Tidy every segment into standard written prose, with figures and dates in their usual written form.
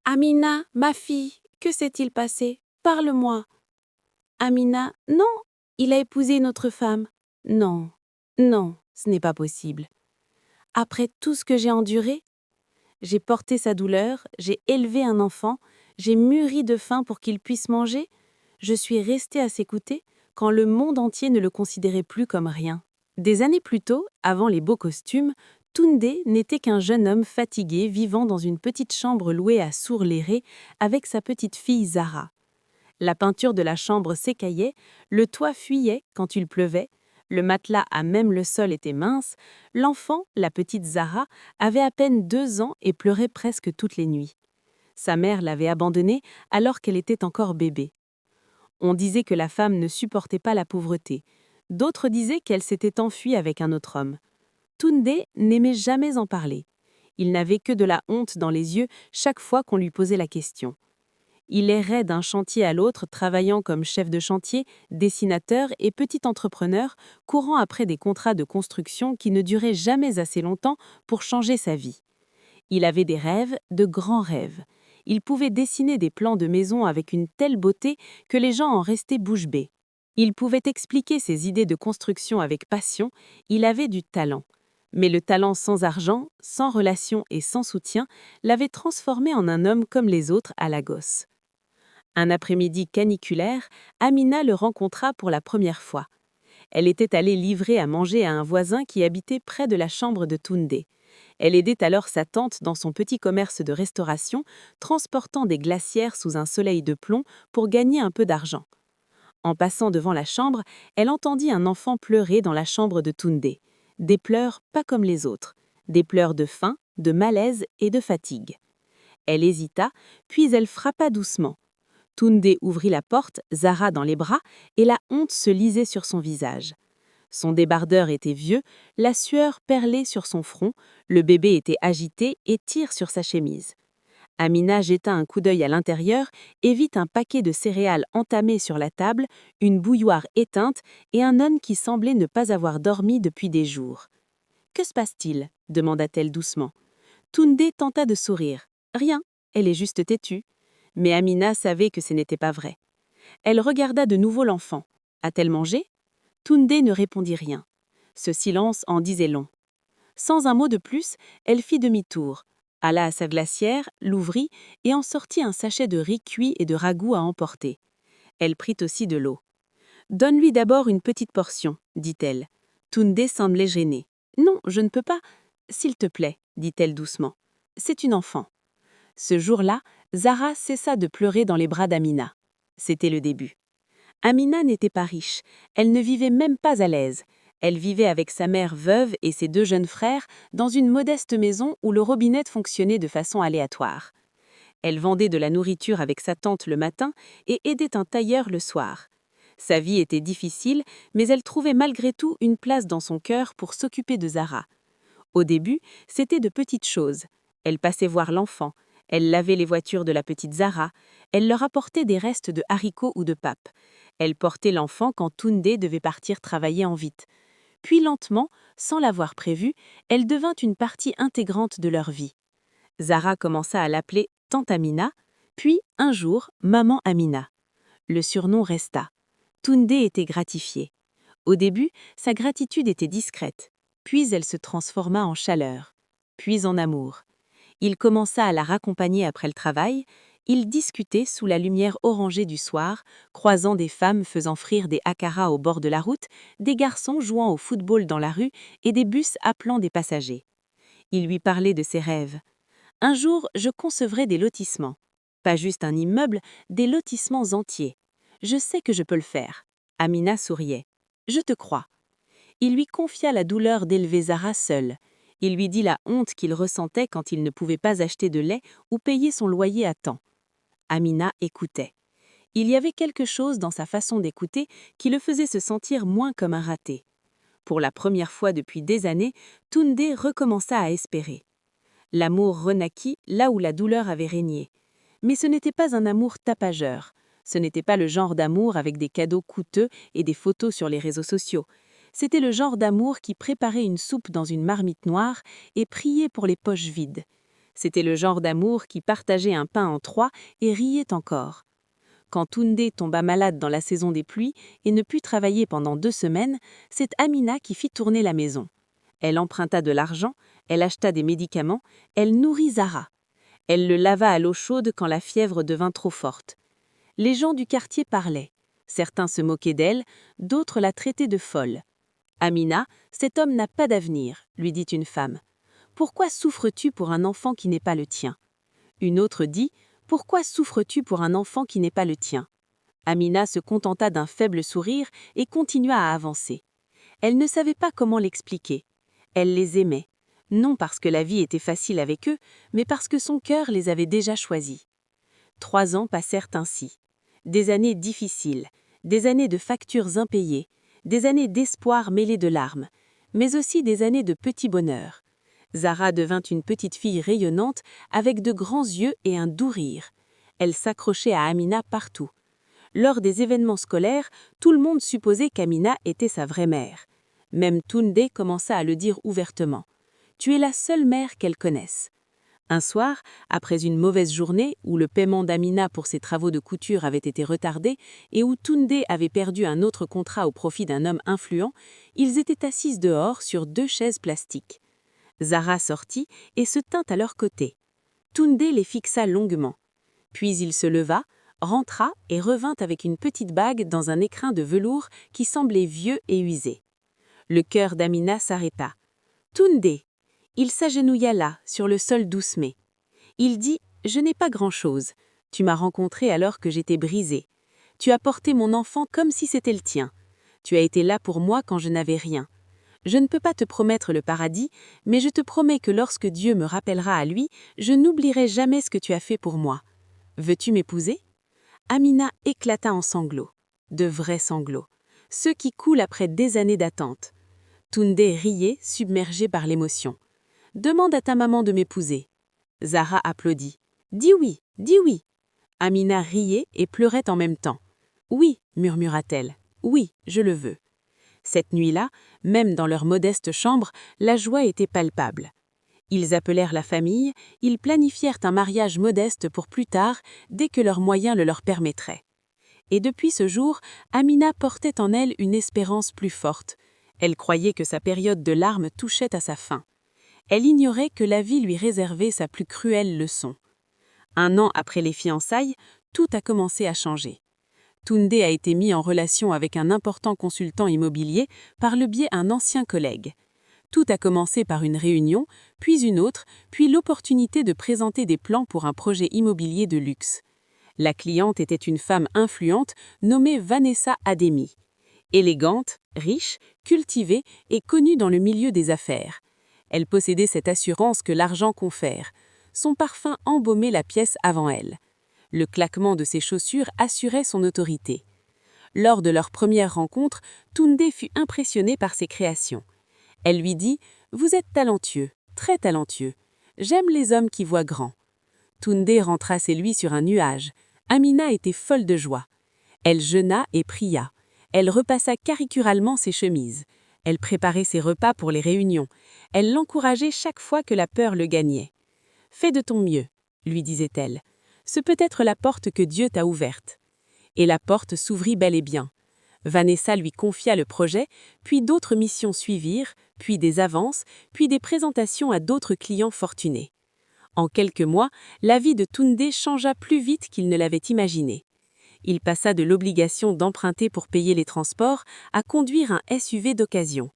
Amina, ma fille, que s'est-il passé? Parle-moi. Amina, non, il a épousé une autre femme. Non, non, ce n'est pas possible. Après tout ce que j'ai enduré, j'ai porté sa douleur, j'ai élevé un enfant, j'ai mûri de faim pour qu'il puisse manger, je suis restée à s'écouter quand le monde entier ne le considérait plus comme rien. Des années plus tôt, avant les beaux costumes, Toundé n'était qu'un jeune homme fatigué vivant dans une petite chambre louée à Sourd-Léré avec sa petite fille Zara. La peinture de la chambre s'écaillait, le toit fuyait quand il pleuvait, le matelas à même le sol était mince, l'enfant, la petite Zara, avait à peine 2 ans et pleurait presque toutes les nuits. Sa mère l'avait abandonnée alors qu'elle était encore bébé. On disait que la femme ne supportait pas la pauvreté. D'autres disaient qu'elle s'était enfuie avec un autre homme. Toundé n'aimait jamais en parler. Il n'avait que de la honte dans les yeux chaque fois qu'on lui posait la question. Il errait d'un chantier à l'autre, travaillant comme chef de chantier, dessinateur et petit entrepreneur, courant après des contrats de construction qui ne duraient jamais assez longtemps pour changer sa vie. Il avait des rêves, de grands rêves. Il pouvait dessiner des plans de maison avec une telle beauté que les gens en restaient bouche bée. Il pouvait expliquer ses idées de construction avec passion, il avait du talent. Mais le talent sans argent, sans relation et sans soutien l'avait transformé en un homme comme les autres à Lagos. Un après-midi caniculaire, Amina le rencontra pour la première fois. Elle était allée livrer à manger à un voisin qui habitait près de la chambre de Toundé. Elle aidait alors sa tante dans son petit commerce de restauration, transportant des glacières sous un soleil de plomb pour gagner un peu d'argent. En passant devant la chambre, elle entendit un enfant pleurer dans la chambre de Toundé. Des pleurs pas comme les autres, des pleurs de faim, de malaise et de fatigue. Elle hésita, puis elle frappa doucement. Toundé ouvrit la porte, Zara dans les bras, et la honte se lisait sur son visage. Son débardeur était vieux, la sueur perlait sur son front, le bébé était agité et tire sur sa chemise. Amina jeta un coup d'œil à l'intérieur et vit un paquet de céréales entamé sur la table, une bouilloire éteinte et un homme qui semblait ne pas avoir dormi depuis des jours. « Que se passe-t-il » demanda-t-elle doucement. Toundé tenta de sourire. « Rien, elle est juste têtue. » Mais Amina savait que ce n'était pas vrai. Elle regarda de nouveau l'enfant. « A-t-elle mangé » Toundé ne répondit rien. Ce silence en disait long. Sans un mot de plus, elle fit demi-tour, alla à sa glacière, l'ouvrit et en sortit un sachet de riz cuit et de ragoût à emporter. Elle prit aussi de l'eau. « Donne-lui d'abord une petite portion, » dit-elle. Toundé semblait gêné. « Non, je ne peux pas. »« S'il te plaît, » dit-elle doucement. « C'est une enfant. » Ce jour-là, Zara cessa de pleurer dans les bras d'Amina. C'était le début. Amina n'était pas riche, elle ne vivait même pas à l'aise. Elle vivait avec sa mère veuve et ses 2 jeunes frères dans une modeste maison où le robinet fonctionnait de façon aléatoire. Elle vendait de la nourriture avec sa tante le matin et aidait un tailleur le soir. Sa vie était difficile, mais elle trouvait malgré tout une place dans son cœur pour s'occuper de Zara. Au début, c'était de petites choses. Elle passait voir l'enfant, elle lavait les voitures de la petite Zara, elle leur apportait des restes de haricots ou de papes. Elle portait l'enfant quand Toundé devait partir travailler en vite. Puis lentement, sans l'avoir prévu, elle devint une partie intégrante de leur vie. Zara commença à l'appeler Tante Amina, puis, un jour, Maman Amina. Le surnom resta. Toundé était gratifié. Au début, sa gratitude était discrète, puis elle se transforma en chaleur, puis en amour. Il commença à la raccompagner après le travail, ils discutaient sous la lumière orangée du soir, croisant des femmes faisant frire des hakaras au bord de la route, des garçons jouant au football dans la rue et des bus appelant des passagers. Il lui parlait de ses rêves. « Un jour, je concevrai des lotissements. Pas juste un immeuble, des lotissements entiers. Je sais que je peux le faire. » Amina souriait. « Je te crois. » Il lui confia la douleur d'élever Zara seule. Il lui dit la honte qu'il ressentait quand il ne pouvait pas acheter de lait ou payer son loyer à temps. Amina écoutait. Il y avait quelque chose dans sa façon d'écouter qui le faisait se sentir moins comme un raté. Pour la première fois depuis des années, Toundé recommença à espérer. L'amour renaquit là où la douleur avait régné. Mais ce n'était pas un amour tapageur. Ce n'était pas le genre d'amour avec des cadeaux coûteux et des photos sur les réseaux sociaux. C'était le genre d'amour qui préparait une soupe dans une marmite noire et priait pour les poches vides. C'était le genre d'amour qui partageait un pain en trois et riait encore. Quand Toundé tomba malade dans la saison des pluies et ne put travailler pendant 2 semaines, c'est Amina qui fit tourner la maison. Elle emprunta de l'argent, elle acheta des médicaments, elle nourrit Zara. Elle le lava à l'eau chaude quand la fièvre devint trop forte. Les gens du quartier parlaient. Certains se moquaient d'elle, d'autres la traitaient de folle. « Amina, cet homme n'a pas d'avenir », lui dit une femme. « Pourquoi souffres-tu pour un enfant qui n'est pas le tien ?» Une autre dit « Pourquoi souffres-tu pour un enfant qui n'est pas le tien ?» Amina se contenta d'un faible sourire et continua à avancer. Elle ne savait pas comment l'expliquer. Elle les aimait, non parce que la vie était facile avec eux, mais parce que son cœur les avait déjà choisis. 3 ans passèrent ainsi. Des années difficiles, des années de factures impayées, des années d'espoir mêlées de larmes, mais aussi des années de petits bonheurs. Zara devint une petite fille rayonnante avec de grands yeux et un doux rire. Elle s'accrochait à Amina partout. Lors des événements scolaires, tout le monde supposait qu'Amina était sa vraie mère. Même Toundé commença à le dire ouvertement. « Tu es la seule mère qu'elle connaisse. » Un soir, après une mauvaise journée où le paiement d'Amina pour ses travaux de couture avait été retardé et où Toundé avait perdu un autre contrat au profit d'un homme influent, ils étaient assis dehors sur 2 chaises plastiques. Zara sortit et se tint à leur côté. Toundé les fixa longuement. Puis il se leva, rentra et revint avec une petite bague dans un écrin de velours qui semblait vieux et usé. Le cœur d'Amina s'arrêta. « Toundé !» Il s'agenouilla là, sur le sol doucement. Il dit « Je n'ai pas grand-chose. Tu m'as rencontré alors que j'étais brisée. Tu as porté mon enfant comme si c'était le tien. Tu as été là pour moi quand je n'avais rien. Je ne peux pas te promettre le paradis, mais je te promets que lorsque Dieu me rappellera à lui, je n'oublierai jamais ce que tu as fait pour moi. Veux-tu m'épouser ?» Amina éclata en sanglots. De vrais sanglots. Ceux qui coulent après des années d'attente. Toundé riait, submergé par l'émotion. « Demande à ta maman de m'épouser. » Zara applaudit. « Dis oui, dis oui. » Amina riait et pleurait en même temps. « Oui, murmura-t-elle. Oui, je le veux. » Cette nuit-là, même dans leur modeste chambre, la joie était palpable. Ils appelèrent la famille, ils planifièrent un mariage modeste pour plus tard, dès que leurs moyens le leur permettraient. Et depuis ce jour, Amina portait en elle une espérance plus forte. Elle croyait que sa période de larmes touchait à sa fin. Elle ignorait que la vie lui réservait sa plus cruelle leçon. 1 an après les fiançailles, tout a commencé à changer. Toundé a été mis en relation avec un important consultant immobilier par le biais d'un ancien collègue. Tout a commencé par une réunion, puis une autre, puis l'opportunité de présenter des plans pour un projet immobilier de luxe. La cliente était une femme influente nommée Vanessa Ademi. Élégante, riche, cultivée et connue dans le milieu des affaires. Elle possédait cette assurance que l'argent confère. Son parfum embaumait la pièce avant elle. Le claquement de ses chaussures assurait son autorité. Lors de leur première rencontre, Toundé fut impressionné par ses créations. Elle lui dit « Vous êtes talentueux, très talentueux. J'aime les hommes qui voient grand. » Toundé rentra chez lui sur un nuage. Amina était folle de joie. Elle jeûna et pria. Elle repassa caricuralement ses chemises. Elle préparait ses repas pour les réunions. Elle l'encourageait chaque fois que la peur le gagnait. « Fais de ton mieux », lui disait-elle. « Ce peut être la porte que Dieu t'a ouverte. » Et la porte s'ouvrit bel et bien. Vanessa lui confia le projet, puis d'autres missions suivirent, puis des avances, puis des présentations à d'autres clients fortunés. En quelques mois, la vie de Toundé changea plus vite qu'il ne l'avait imaginé. Il passa de l'obligation d'emprunter pour payer les transports à conduire un SUV d'occasion,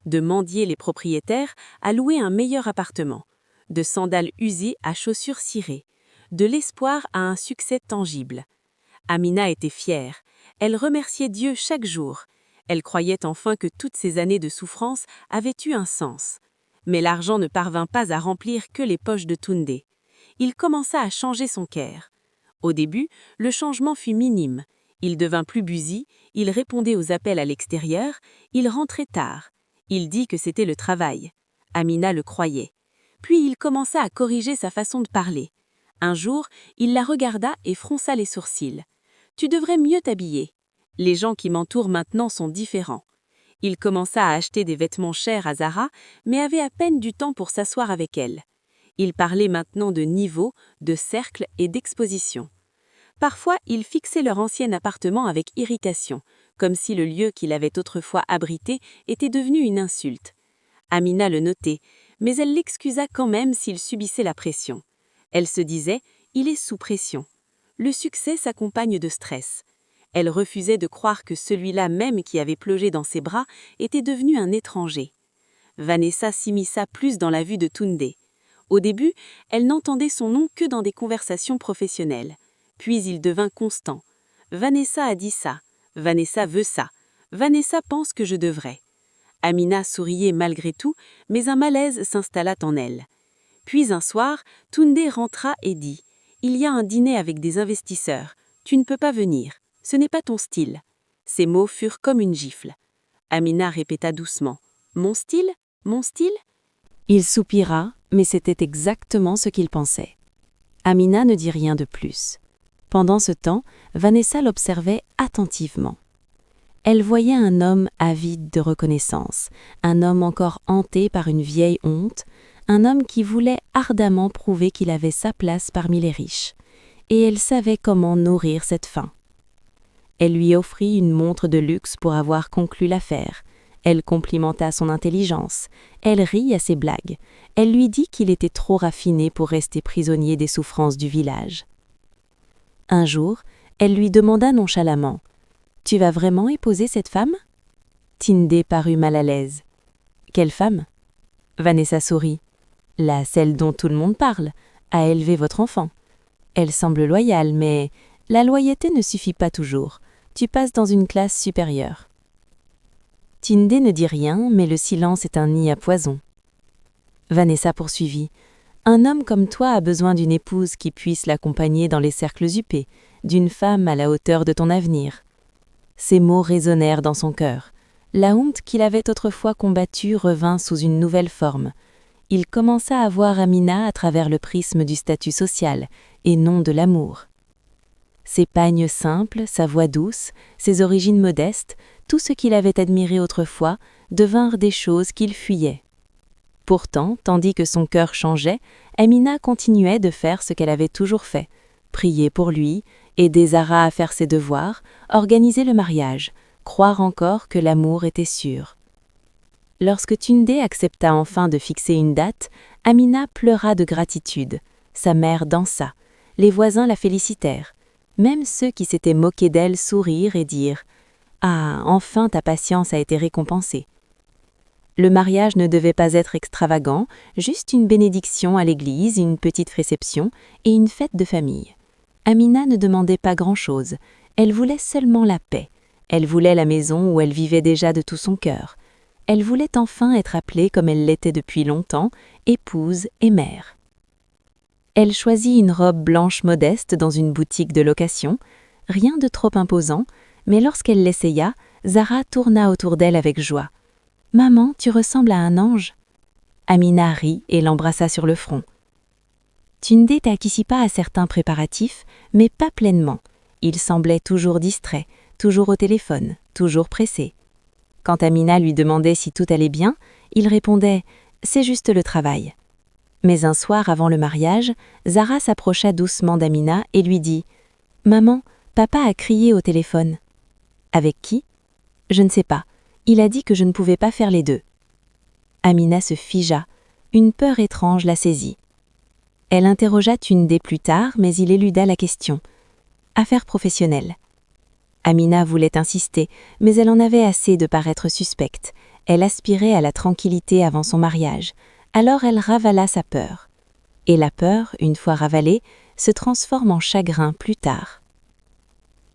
de mendier les propriétaires à louer un meilleur appartement, de sandales usées à chaussures cirées, de l'espoir à un succès tangible. Amina était fière. Elle remerciait Dieu chaque jour. Elle croyait enfin que toutes ces années de souffrance avaient eu un sens. Mais l'argent ne parvint pas à remplir que les poches de Toundé. Il commença à changer son caire. Au début, le changement fut minime. Il devint plus busy, il répondait aux appels à l'extérieur, il rentrait tard. Il dit que c'était le travail. Amina le croyait. Puis il commença à corriger sa façon de parler. Un jour, il la regarda et fronça les sourcils. « Tu devrais mieux t'habiller. Les gens qui m'entourent maintenant sont différents. » Il commença à acheter des vêtements chers à Zara, mais avait à peine du temps pour s'asseoir avec elle. Il parlait maintenant de niveaux, de cercles et d'expositions. Parfois, il fixait leur ancien appartement avec irritation, comme si le lieu qu'il avait autrefois abrité était devenu une insulte. Amina le notait, mais elle l'excusa quand même s'il subissait la pression. Elle se disait « il est sous pression ». Le succès s'accompagne de stress. Elle refusait de croire que celui-là même qui avait plongé dans ses bras était devenu un étranger. Vanessa s'immisça plus dans la vue de Tunde. Au début, elle n'entendait son nom que dans des conversations professionnelles. Puis il devint constant. Vanessa a dit ça. Vanessa veut ça. Vanessa pense que je devrais. Amina souriait malgré tout, mais un malaise s'installa en elle. Puis un soir, Tunde rentra et dit « Il y a un dîner avec des investisseurs. Tu ne peux pas venir. Ce n'est pas ton style. » Ces mots furent comme une gifle. Amina répéta doucement « Mon style ? Mon style ?» Il soupira, mais c'était exactement ce qu'il pensait. Amina ne dit rien de plus. Pendant ce temps, Vanessa l'observait attentivement. Elle voyait un homme avide de reconnaissance, un homme encore hanté par une vieille honte, un homme qui voulait ardemment prouver qu'il avait sa place parmi les riches. Et elle savait comment nourrir cette faim. Elle lui offrit une montre de luxe pour avoir conclu l'affaire. Elle complimenta son intelligence. Elle rit à ses blagues. Elle lui dit qu'il était trop raffiné pour rester prisonnier des souffrances du village. Un jour, elle lui demanda nonchalamment « Tu vas vraiment épouser cette femme ?» Tunde parut mal à l'aise. « Quelle femme ?» Vanessa sourit. « Celle dont tout le monde parle, a élevé votre enfant. Elle semble loyale, mais la loyauté ne suffit pas toujours. Tu passes dans une classe supérieure. » Tunde ne dit rien, mais le silence est un nid à poison. Vanessa poursuivit. « Un homme comme toi a besoin d'une épouse qui puisse l'accompagner dans les cercles huppés, d'une femme à la hauteur de ton avenir. » Ces mots résonnèrent dans son cœur. La honte qu'il avait autrefois combattue revint sous une nouvelle forme. Il commença à voir Amina à travers le prisme du statut social, et non de l'amour. Ses pagnes simples, sa voix douce, ses origines modestes, tout ce qu'il avait admiré autrefois, devinrent des choses qu'il fuyait. Pourtant, tandis que son cœur changeait, Amina continuait de faire ce qu'elle avait toujours fait, prier pour lui, aider Zara à faire ses devoirs, organiser le mariage, croire encore que l'amour était sûr. Lorsque Tunde accepta enfin de fixer une date, Amina pleura de gratitude. Sa mère dansa. Les voisins la félicitèrent. Même ceux qui s'étaient moqués d'elle sourirent et dirent « Ah, enfin ta patience a été récompensée !» Le mariage ne devait pas être extravagant, juste une bénédiction à l'église, une petite réception et une fête de famille. Amina ne demandait pas grand-chose. Elle voulait seulement la paix. Elle voulait la maison où elle vivait déjà de tout son cœur. Elle voulait enfin être appelée comme elle l'était depuis longtemps, épouse et mère. Elle choisit une robe blanche modeste dans une boutique de location, rien de trop imposant, mais lorsqu'elle l'essaya, Zara tourna autour d'elle avec joie. « Maman, tu ressembles à un ange !» Amina rit et l'embrassa sur le front. Tunde participa à certains préparatifs, mais pas pleinement. Il semblait toujours distrait, toujours au téléphone, toujours pressé. Quand Amina lui demandait si tout allait bien, il répondait « C'est juste le travail ». Mais un soir avant le mariage, Zara s'approcha doucement d'Amina et lui dit « Maman, papa a crié au téléphone. »« Avec qui ?»« Je ne sais pas. Il a dit que je ne pouvais pas faire les deux. » Amina se figea. Une peur étrange la saisit. Elle interrogea Tunde plus tard, mais il éluda la question. « Affaire professionnelle. » Amina voulait insister, mais elle en avait assez de paraître suspecte. Elle aspirait à la tranquillité avant son mariage. Alors elle ravala sa peur. Et la peur, une fois ravalée, se transforme en chagrin plus tard.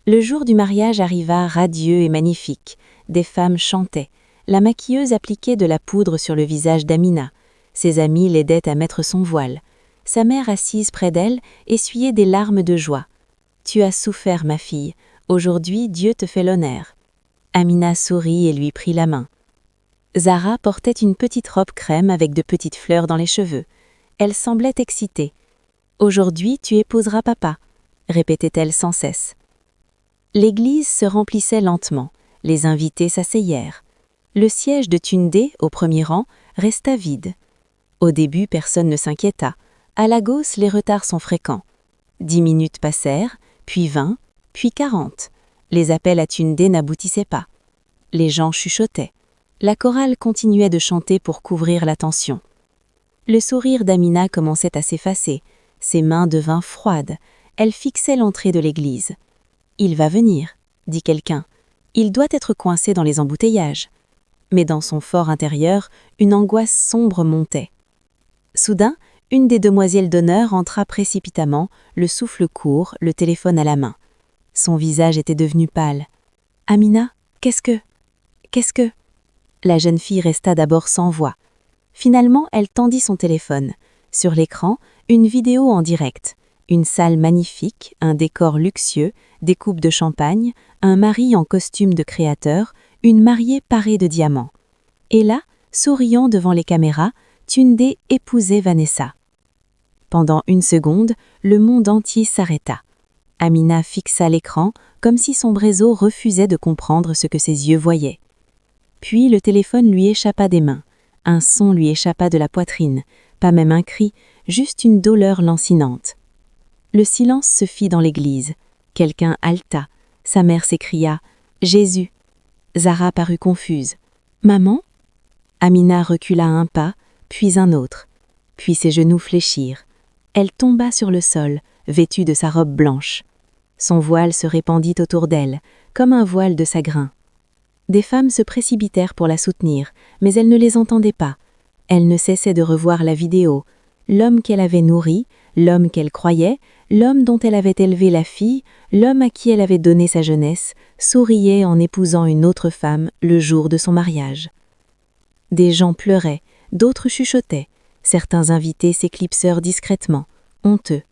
Le jour du mariage arriva radieux et magnifique. Des femmes chantaient. La maquilleuse appliquait de la poudre sur le visage d'Amina. Ses amis l'aidaient à mettre son voile. Sa mère assise près d'elle essuyait des larmes de joie. « Tu as souffert, ma fille. Aujourd'hui, Dieu te fait l'honneur. » Amina sourit et lui prit la main. Zara portait une petite robe crème avec de petites fleurs dans les cheveux. Elle semblait excitée. « Aujourd'hui, tu épouseras papa », répétait-elle sans cesse. L'église se remplissait lentement. Les invités s'asseyèrent. Le siège de Tunde, au premier rang, resta vide. Au début, personne ne s'inquiéta. À Lagos, les retards sont fréquents. 10 minutes passèrent, puis 20, puis 40. Les appels à Tunde n'aboutissaient pas. Les gens chuchotaient. La chorale continuait de chanter pour couvrir la tension. Le sourire d'Amina commençait à s'effacer. Ses mains devinrent froides. Elle fixait l'entrée de l'église. « Il va venir », dit quelqu'un. « Il doit être coincé dans les embouteillages. » Mais dans son fort intérieur, une angoisse sombre montait. Soudain, une des demoiselles d'honneur entra précipitamment, le souffle court, le téléphone à la main. Son visage était devenu pâle. « Amina, qu'est-ce que… » La jeune fille resta d'abord sans voix. Finalement, elle tendit son téléphone. Sur l'écran, une vidéo en direct. Une salle magnifique, un décor luxueux, des coupes de champagne, un mari en costume de créateur, une mariée parée de diamants. Et là, souriant devant les caméras, Tunde épousait Vanessa. Pendant une seconde, le monde entier s'arrêta. Amina fixa l'écran, comme si son réseau refusait de comprendre ce que ses yeux voyaient. Puis le téléphone lui échappa des mains. Un son lui échappa de la poitrine, pas même un cri, juste une douleur lancinante. Le silence se fit dans l'église. Quelqu'un haleta. Sa mère s'écria « Jésus !» Zara parut confuse. « Maman ?» Amina recula un pas, puis un autre. Puis ses genoux fléchirent. Elle tomba sur le sol, vêtue de sa robe blanche. Son voile se répandit autour d'elle, comme un voile de sagrin. Des femmes se précipitèrent pour la soutenir, mais elle ne les entendait pas. Elle ne cessait de revoir la vidéo. L'homme qu'elle avait nourri, l'homme qu'elle croyait, l'homme dont elle avait élevé la fille, l'homme à qui elle avait donné sa jeunesse, souriait en épousant une autre femme le jour de son mariage. Des gens pleuraient, d'autres chuchotaient. Certains invités s'éclipsèrent discrètement, honteux.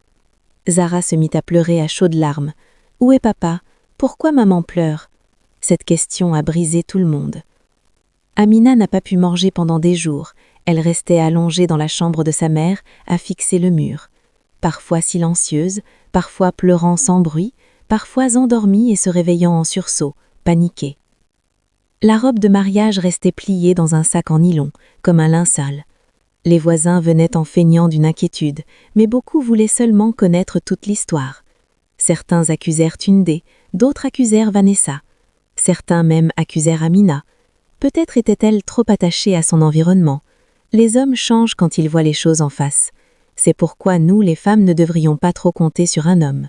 Zara se mit à pleurer à chaudes larmes. « Où est papa ? Pourquoi maman pleure ?» Cette question a brisé tout le monde. Amina n'a pas pu manger pendant des jours. Elle restait allongée dans la chambre de sa mère, à fixer le mur. Parfois silencieuse, parfois pleurant sans bruit, parfois endormie et se réveillant en sursaut, paniquée. La robe de mariage restait pliée dans un sac en nylon, comme un linceul. Les voisins venaient en feignant d'une inquiétude, mais beaucoup voulaient seulement connaître toute l'histoire. Certains accusèrent Tunde, d'autres accusèrent Vanessa. Certains même accusèrent Amina. Peut-être était-elle trop attachée à son environnement. Les hommes changent quand ils voient les choses en face. C'est pourquoi nous, les femmes, ne devrions pas trop compter sur un homme.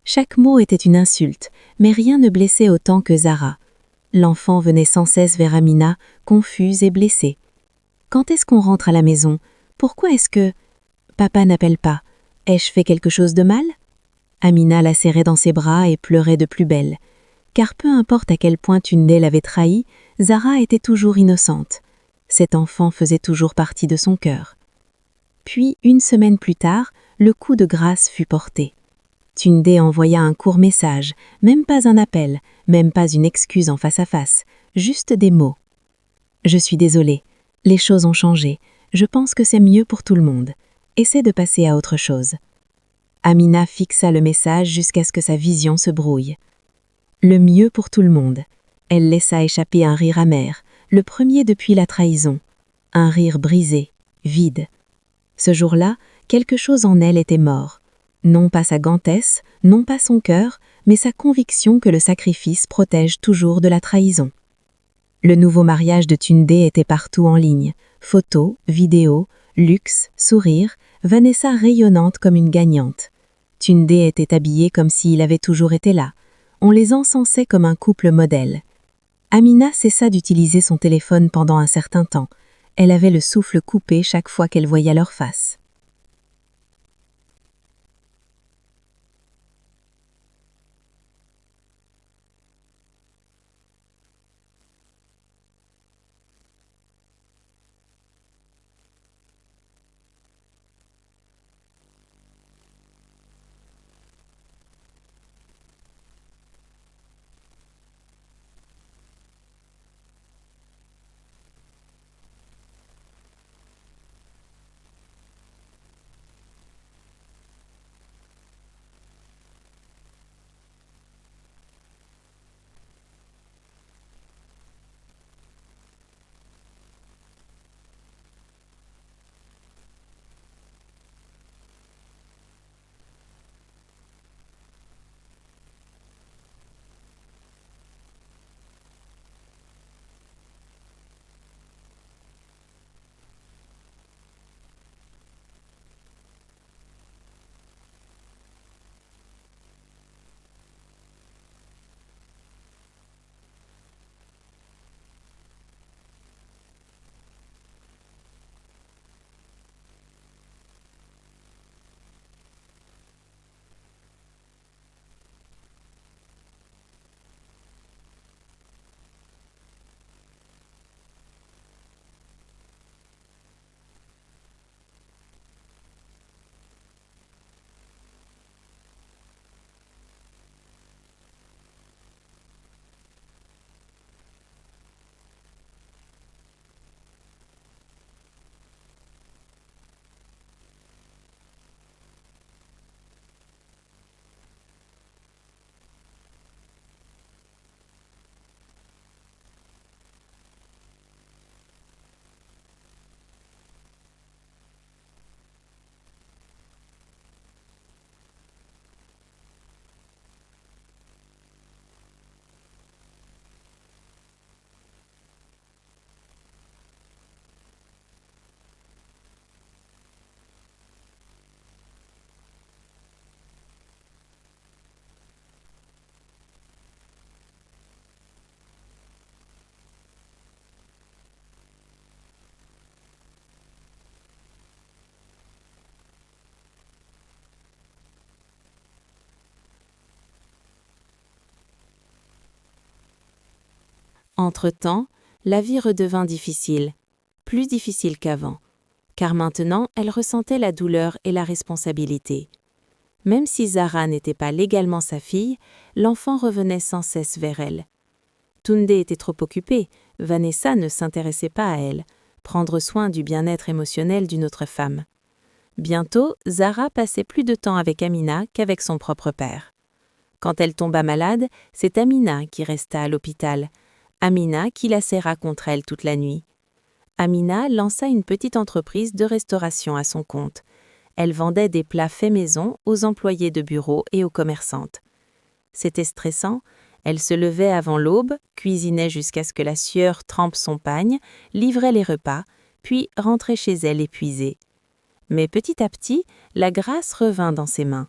Chaque mot était une insulte, mais rien ne blessait autant que Zara. L'enfant venait sans cesse vers Amina, confuse et blessée. Quand est-ce qu'on rentre à la maison? Pourquoi est-ce que… Papa n'appelle pas. Ai-je fait quelque chose de mal? Amina la serrait dans ses bras et pleurait de plus belle. Car peu importe à quel point Tunde l'avait trahie, Zara était toujours innocente. Cet enfant faisait toujours partie de son cœur. Puis, une semaine plus tard, le coup de grâce fut porté. Tunde envoya un court message, même pas un appel, même pas une excuse en face à face, juste des mots. « Je suis désolée. Les choses ont changé. Je pense que c'est mieux pour tout le monde. Essaie de passer à autre chose. » Amina fixa le message jusqu'à ce que sa vision se brouille. Le mieux pour tout le monde. Elle laissa échapper un rire amer, le premier depuis la trahison. Un rire brisé, vide. Ce jour-là, quelque chose en elle était mort. Non pas sa gantesse, non pas son cœur, mais sa conviction que le sacrifice protège toujours de la trahison. Le nouveau mariage de Tunde était partout en ligne. Photos, vidéos, luxe, sourires, Vanessa rayonnante comme une gagnante. Tunde était habillée comme s'il avait toujours été là. On les encensait comme un couple modèle. Amina cessa d'utiliser son téléphone pendant un certain temps. Elle avait le souffle coupé chaque fois qu'elle voyait leur face. Entre-temps, la vie redevint difficile, plus difficile qu'avant, car maintenant elle ressentait la douleur et la responsabilité. Même si Zara n'était pas légalement sa fille, l'enfant revenait sans cesse vers elle. Tunde était trop occupée, Vanessa ne s'intéressait pas à elle, prendre soin du bien-être émotionnel d'une autre femme. Bientôt, Zara passait plus de temps avec Amina qu'avec son propre père. Quand elle tomba malade, c'est Amina qui resta à l'hôpital, Amina qui la serra contre elle toute la nuit. Amina lança une petite entreprise de restauration à son compte. Elle vendait des plats faits maison aux employés de bureau et aux commerçantes. C'était stressant, elle se levait avant l'aube, cuisinait jusqu'à ce que la sueur trempe son pagne, livrait les repas, puis rentrait chez elle épuisée. Mais petit à petit, la grâce revint dans ses mains.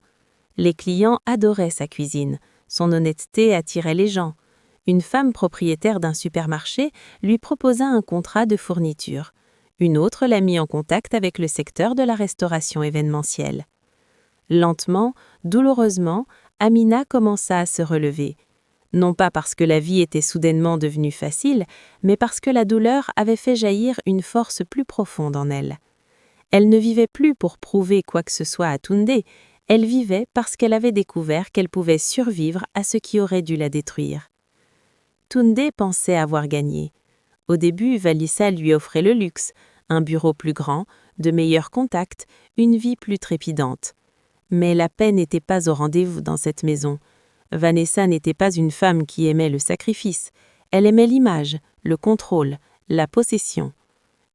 Les clients adoraient sa cuisine, son honnêteté attirait les gens. Une femme propriétaire d'un supermarché lui proposa un contrat de fourniture. Une autre l'a mis en contact avec le secteur de la restauration événementielle. Lentement, douloureusement, Amina commença à se relever. Non pas parce que la vie était soudainement devenue facile, mais parce que la douleur avait fait jaillir une force plus profonde en elle. Elle ne vivait plus pour prouver quoi que ce soit à Tunde, elle vivait parce qu'elle avait découvert qu'elle pouvait survivre à ce qui aurait dû la détruire. Tunde pensait avoir gagné. Au début, Vanessa lui offrait le luxe, un bureau plus grand, de meilleurs contacts, une vie plus trépidante. Mais la paix n'était pas au rendez-vous dans cette maison. Vanessa n'était pas une femme qui aimait le sacrifice. Elle aimait l'image, le contrôle, la possession.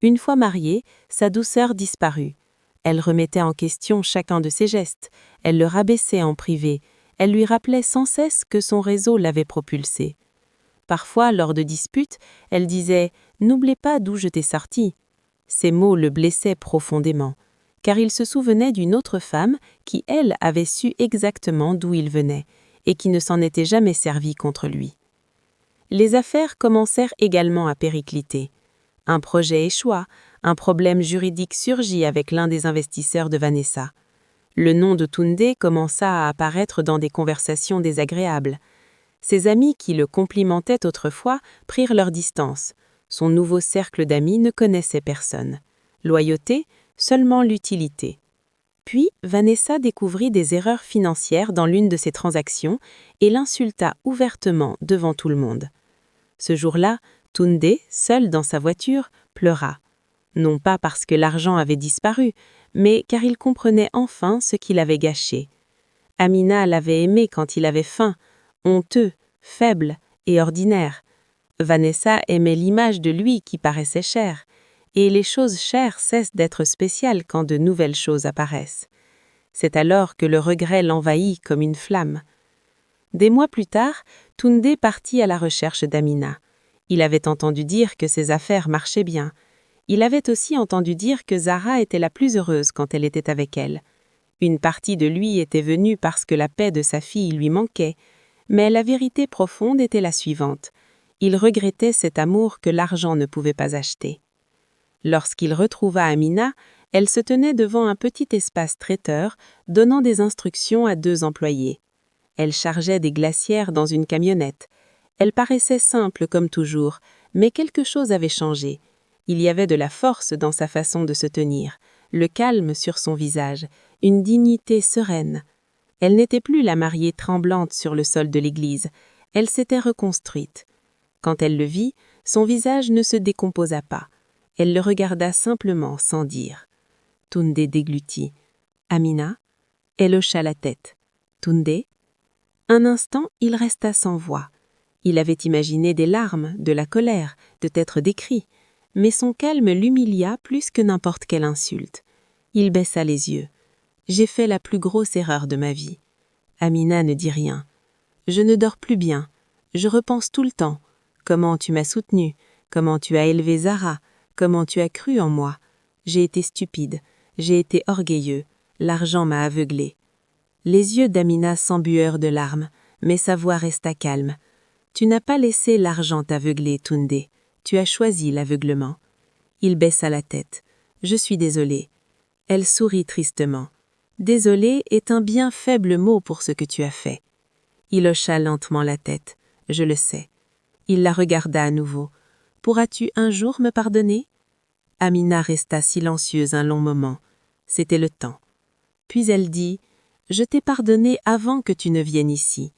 Une fois mariée, sa douceur disparut. Elle remettait en question chacun de ses gestes. Elle le rabaissait en privé. Elle lui rappelait sans cesse que son réseau l'avait propulsé. Parfois, lors de disputes, elle disait « N'oublie pas d'où je t'ai sorti ». Ces mots le blessaient profondément, car il se souvenait d'une autre femme qui, elle, avait su exactement d'où il venait et qui ne s'en était jamais servie contre lui. Les affaires commencèrent également à péricliter. Un projet échoua, un problème juridique surgit avec l'un des investisseurs de Vanessa. Le nom de Tunde commença à apparaître dans des conversations désagréables. Ses amis qui le complimentaient autrefois prirent leur distance. Son nouveau cercle d'amis ne connaissait personne. Loyauté, seulement l'utilité. Puis, Vanessa découvrit des erreurs financières dans l'une de ses transactions et l'insulta ouvertement devant tout le monde. Ce jour-là, Tunde, seule dans sa voiture, pleura. Non pas parce que l'argent avait disparu, mais car il comprenait enfin ce qu'il avait gâché. Amina l'avait aimé quand il avait faim, honteux, faible et ordinaire. Vanessa aimait l'image de lui qui paraissait chère, et les choses chères cessent d'être spéciales quand de nouvelles choses apparaissent. C'est alors que le regret l'envahit comme une flamme. Des mois plus tard, Tunde partit à la recherche d'Amina. Il avait entendu dire que ses affaires marchaient bien. Il avait aussi entendu dire que Zara était la plus heureuse quand elle était avec elle. Une partie de lui était venue parce que la paix de sa fille lui manquait, mais la vérité profonde était la suivante. Il regrettait cet amour que l'argent ne pouvait pas acheter. Lorsqu'il retrouva Amina, elle se tenait devant un petit espace traiteur, donnant des instructions à 2 employés. Elle chargeait des glacières dans une camionnette. Elle paraissait simple comme toujours, mais quelque chose avait changé. Il y avait de la force dans sa façon de se tenir, le calme sur son visage, une dignité sereine. Elle n'était plus la mariée tremblante sur le sol de l'église, elle s'était reconstruite. Quand elle le vit, son visage ne se décomposa pas. Elle le regarda simplement sans dire. Tunde déglutit. « Amina ?» Elle hocha la tête. « Tunde ?» Un instant, il resta sans voix. Il avait imaginé des larmes, de la colère, peut-être des cris, mais son calme l'humilia plus que n'importe quelle insulte. Il baissa les yeux. « J'ai fait la plus grosse erreur de ma vie. » Amina ne dit rien. « Je ne dors plus bien. Je repense tout le temps. Comment tu m'as soutenue, comment tu as élevé Zara, comment tu as cru en moi. J'ai été stupide, j'ai été orgueilleux, l'argent m'a aveuglé. » Les yeux d'Amina s'embuèrent de larmes, mais sa voix resta calme. « Tu n'as pas laissé l'argent t'aveugler, Tunde. Tu as choisi l'aveuglement. » Il baissa la tête. « Je suis désolée. » Elle sourit tristement. « Désolée est un bien faible mot pour ce que tu as fait. » Il hocha lentement la tête. « Je le sais. » Il la regarda à nouveau. « Pourras-tu un jour me pardonner ?» Amina resta silencieuse un long moment. C'était le temps. Puis elle dit « Je t'ai pardonné avant que tu ne viennes ici.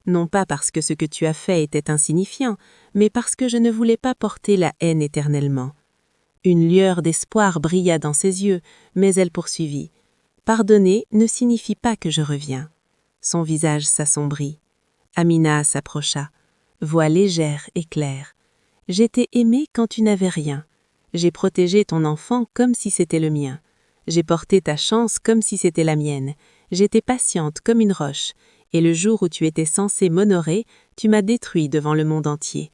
Non pas parce que ce que tu as fait était insignifiant, mais parce que je ne voulais pas porter la haine éternellement. » Une lueur d'espoir brilla dans ses yeux, mais elle poursuivit. « Pardonner ne signifie pas que je reviens. » Son visage s'assombrit. Amina s'approcha. Voix légère et claire. « J'ai t'ai aimé quand tu n'avais rien. J'ai protégé ton enfant comme si c'était le mien. J'ai porté ta chance comme si c'était la mienne. J'étais patiente comme une roche. Et le jour où tu étais censé m'honorer, tu m'as détruit devant le monde entier.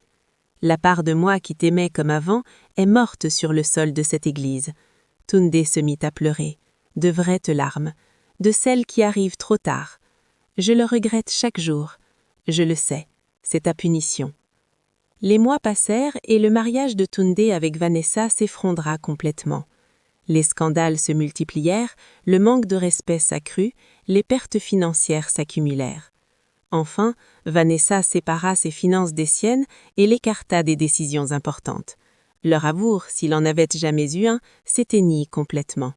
La part de moi qui t'aimait comme avant est morte sur le sol de cette église. » Tunde se mit à pleurer. De vraies larmes. De celles qui arrivent trop tard. « Je le regrette chaque jour. Je le sais. C'est ta punition. » Les mois passèrent et le mariage de Tunde avec Vanessa s'effondra complètement. Les scandales se multiplièrent, le manque de respect s'accrut, les pertes financières s'accumulèrent. Enfin, Vanessa sépara ses finances des siennes et l'écarta des décisions importantes. Leur amour, s'il en avait jamais eu un, s'éteignit complètement.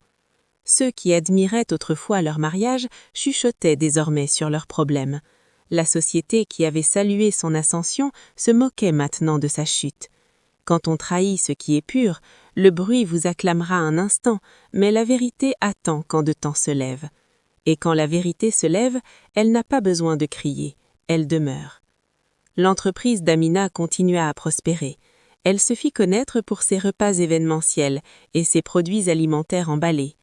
Ceux qui admiraient autrefois leur mariage chuchotaient désormais sur leurs problèmes. La société qui avait salué son ascension se moquait maintenant de sa chute. Quand on trahit ce qui est pur, le bruit vous acclamera un instant, mais la vérité attend quand de temps se lève. Et quand la vérité se lève, elle n'a pas besoin de crier, elle demeure. L'entreprise d'Amina continua à prospérer. Elle se fit connaître pour ses repas événementiels et ses produits alimentaires emballés.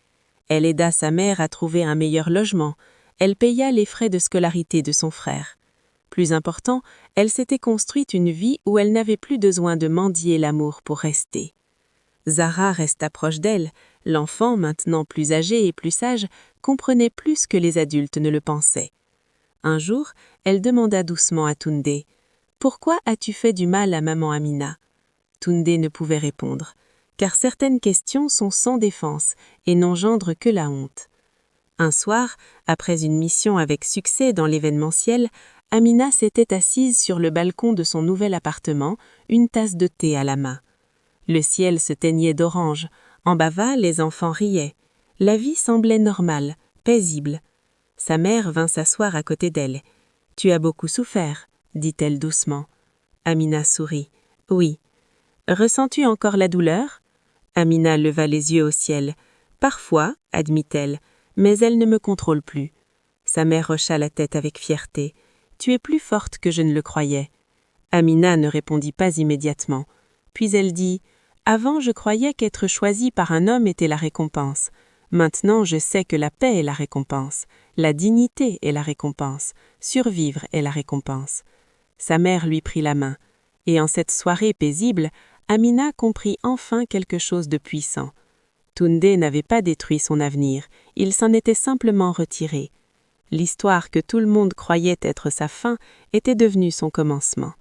Elle aida sa mère à trouver un meilleur logement. Elle paya les frais de scolarité de son frère. Plus important, elle s'était construite une vie où elle n'avait plus besoin de mendier l'amour pour rester. Zara resta proche d'elle. L'enfant, maintenant plus âgé et plus sage, comprenait plus que les adultes ne le pensaient. Un jour, elle demanda doucement à Tunde « Pourquoi as-tu fait du mal à maman Amina ?» Tunde ne pouvait répondre, car certaines questions sont sans défense et n'engendrent que la honte. Un soir, après une mission avec succès dans l'événementiel, Amina s'était assise sur le balcon de son nouvel appartement, une tasse de thé à la main. Le ciel se teignait d'orange, en bas les enfants riaient. La vie semblait normale, paisible. Sa mère vint s'asseoir à côté d'elle. « Tu as beaucoup souffert », dit-elle doucement. Amina sourit. « Oui. » « Ressens-tu encore la douleur ?» Amina leva les yeux au ciel. « Parfois, » admit-elle, « mais elle ne me contrôle plus. » Sa mère hocha la tête avec fierté. « Tu es plus forte que je ne le croyais. » Amina ne répondit pas immédiatement. Puis elle dit « Avant, je croyais qu'être choisie par un homme était la récompense. Maintenant, je sais que la paix est la récompense, la dignité est la récompense, survivre est la récompense. » Sa mère lui prit la main. Et en cette soirée paisible, Amina comprit enfin quelque chose de puissant. Tunde n'avait pas détruit son avenir, il s'en était simplement retiré. L'histoire que tout le monde croyait être sa fin était devenue son commencement.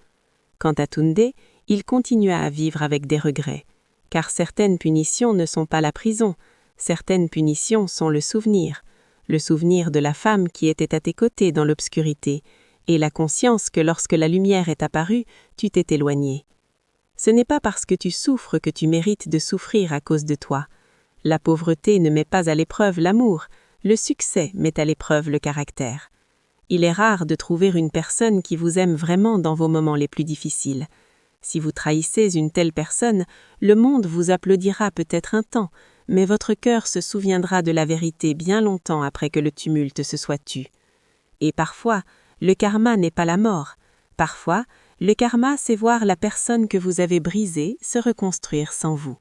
Quant à Tunde, il continua à vivre avec des regrets, car certaines punitions ne sont pas la prison, certaines punitions sont le souvenir de la femme qui était à tes côtés dans l'obscurité, et la conscience que lorsque la lumière est apparue, tu t'es éloigné. Ce n'est pas parce que tu souffres que tu mérites de souffrir à cause de toi. La pauvreté ne met pas à l'épreuve l'amour, le succès met à l'épreuve le caractère. Il est rare de trouver une personne qui vous aime vraiment dans vos moments les plus difficiles. Si vous trahissez une telle personne, le monde vous applaudira peut-être un temps, mais votre cœur se souviendra de la vérité bien longtemps après que le tumulte se soit tu. Et parfois, le karma n'est pas la mort. Parfois, le karma, c'est voir la personne que vous avez brisée se reconstruire sans vous.